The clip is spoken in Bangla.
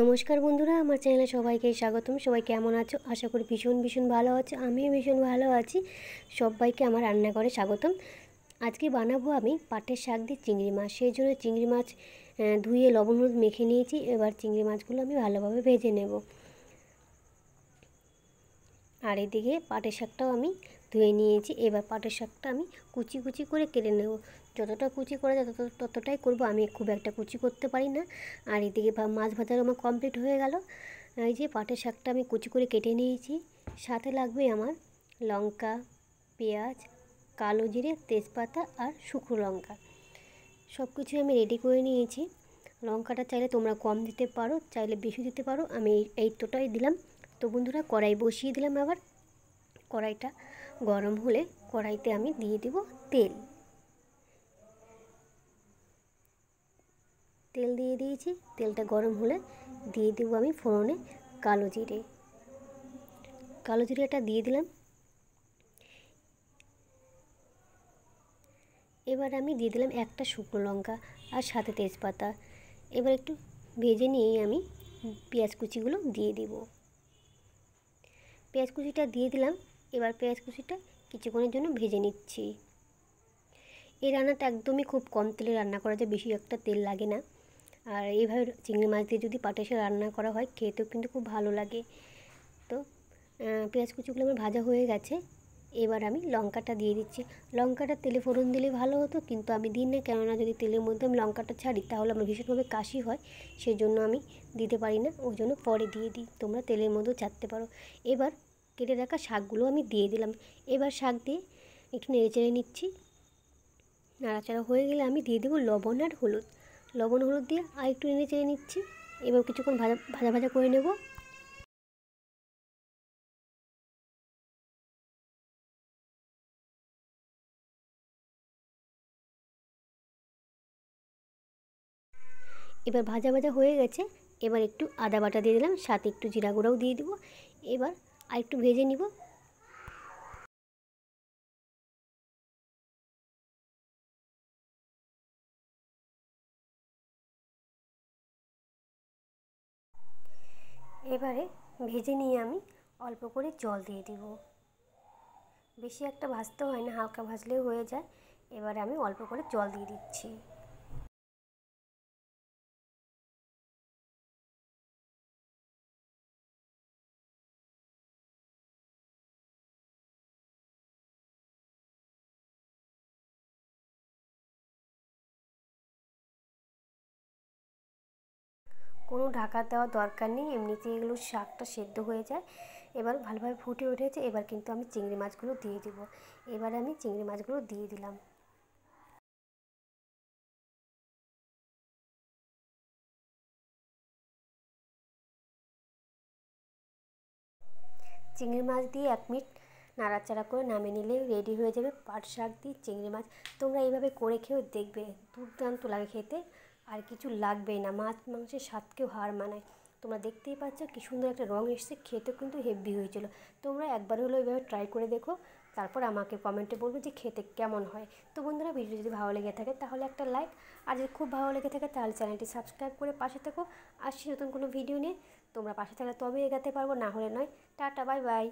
নমস্কার বন্ধুরা, আমার চ্যানেলে সবাইকে স্বাগতম। সবাই কেমন আছো? আশা করি ভীষণ ভালো আছো। আমিও ভীষণ ভালো আছি। সবাইকে আমার রান্নাঘরে স্বাগতম। আজকে বানাবো আমি পাটের শাক দিয়ে চিংড়ি মাছ। সেই জন্য চিংড়ি মাছ ধুয়ে লবণ হলুদ মেখে নিয়েছি। এবার চিংড়ি মাছগুলো আমি ভালোভাবে ভেজে নেব। আর এদিকে পাটের শাকটাও আমি ধুয়ে নিয়েছি। এবার পাটের শাকটা আমি কুচি কুচি করে কেটে নেব। যতটা কুচি করা যায় ততটাই করব। আমি খুব একটা কুচি করতে পারি না। আর এদিকে মাছ ভাজার আমার কমপ্লিট হয়ে গেল। এই যে পাটের শাকটা আমি কুচি করে কেটে নিয়েছি। সাথে লাগবে আমার লঙ্কা, পেঁয়াজ, কালো জিরে, তেজপাতা আর শুকনো লঙ্কা। সব কিছু আমি রেডি করে নিয়েছি। লঙ্কাটা চাইলে তোমরা কম দিতে পারো, চাইলে বেশি দিতে পারো। আমি এইতটাই দিলাম। তো বন্ধুরা, কড়াই বসিয়ে দিলাম। আবার কড়াইটা গরম হলে কড়াইতে আমি দিয়ে দেব তেল। তেল দিয়ে দিয়েছি। তেলটা গরম হলে দিয়ে দেবো আমি ফোড়নে কালো জিরে। কালো জিরেটা দিয়ে দিলাম। এবার আমি দিয়ে দিলাম একটা শুকনো লঙ্কা আর সাথে তেজপাতা। এবার একটু ভেজে নিয়েই আমি পেঁয়াজ কুচিগুলো দিয়ে দেব। পেঁয়াজ কুচিটা দিয়ে দিলাম। এবার পেঁয়াজ কুচিটা কিছুক্ষণের জন্য ভেজে নিচ্ছি। এই রান্নাটা একদমই খুব কম তেলে রান্না করা যায়, বেশি একটা তেল লাগে না। আর এইভাবে চিংড়ি মাছ দিয়ে যদি পাটের শাক রান্না করা হয়, খেতেও কিন্তু খুব ভালো লাগে। তো পেঁয়াজ কুচিগুলো আমার ভাজা হয়ে গেছে। এবার আমি লঙ্কাটা দিয়ে দিচ্ছি। লঙ্কাটা তেলে ফোড়ন দিলে ভালো হতো, কিন্তু আমি দিই না। কেননা যদি তেলের মধ্যে আমি লঙ্কাটা ছাড়ি তাহলে আমার ভীষণভাবে কাশি হয়। সেই জন্য আমি দিতে পারি না, ওই জন্য পরে দিয়ে দিই। তোমরা তেলের মধ্যেও ছাড়তে পারো। এবার কেটে রাখা শাকগুলো আমি দিয়ে দিলাম। এবার শাক দিয়ে একটু নেড়ে চেড়ে নিচ্ছি। নাড়াচাড়া হয়ে গেলে আমি দিয়ে দেবো লবণ আর হলুদ। লবণ হলুদ দিয়ে আর একটু নেড়ে চেড়ে নিচ্ছি। এবার কিছুক্ষণ ভাজা ভাজা ভাজা করে নেব। এবার ভাজা ভাজা হয়ে গেছে। এবার একটু আদা বাটা দিয়ে দিলাম, সাথে একটু জিরা গুঁড়াও দিয়ে দেবো। এবার আর একটু ভেজে নিব। এবারে ভেজে নিয়ে আমি অল্প করে জল দিয়ে দিব। বেশি একটা ভাজতে হয় না, হালকা ভাজলেও হয়ে যায়। এবারে আমি অল্প করে জল দিয়ে দিচ্ছি। কোনো ঢাকা দেওয়ার দরকার নেই, এমনিতেই এগুলো শাকটা সেদ্ধ হয়ে যায়। এবার ভালোভাবে ফুটে উঠেছে। এবার কিন্তু আমি চিংড়ি মাছগুলো দিয়ে দেব। এবার আমি চিংড়ি মাছগুলো দিয়ে দিলাম। চিংড়ি মাছ দিয়ে 1 মিনিট নাড়াচাড়া করে নামিয়ে নিলে রেডি হয়ে যাবে পাট শাক দিয়ে চিংড়ি মাছ। তোমরা এইভাবে করে খেয়েও দেখবে, দুর্দান্ত লাগে খেতে। আর কিছু লাগবেই না, মাছ মাংসের স্বাদকেও হার মানায়। তোমরা দেখতেই পাচ্ছ কি সুন্দর একটা রঙ এসেছে, খেতেও কিন্তু হেভি হয়েছিল। তোমরা একবার হলেও এইভাবে ট্রাই করে দেখো, তারপর আমাকে কমেন্টে বলবে যে খেতে কেমন হয়। তো বন্ধুরা, ভিডিও যদি ভালো লেগে থাকে তাহলে একটা লাইক, আর যদি খুব ভালো লেগে থাকে তাহলে চ্যানেলটি সাবস্ক্রাইব করে পাশে থেকো। আসছি নতুন কোনো ভিডিও নিয়ে। তোমরা পাশে থাকলে তবে এগাতে পারবো, না হলে নয়। Tata, bye bye.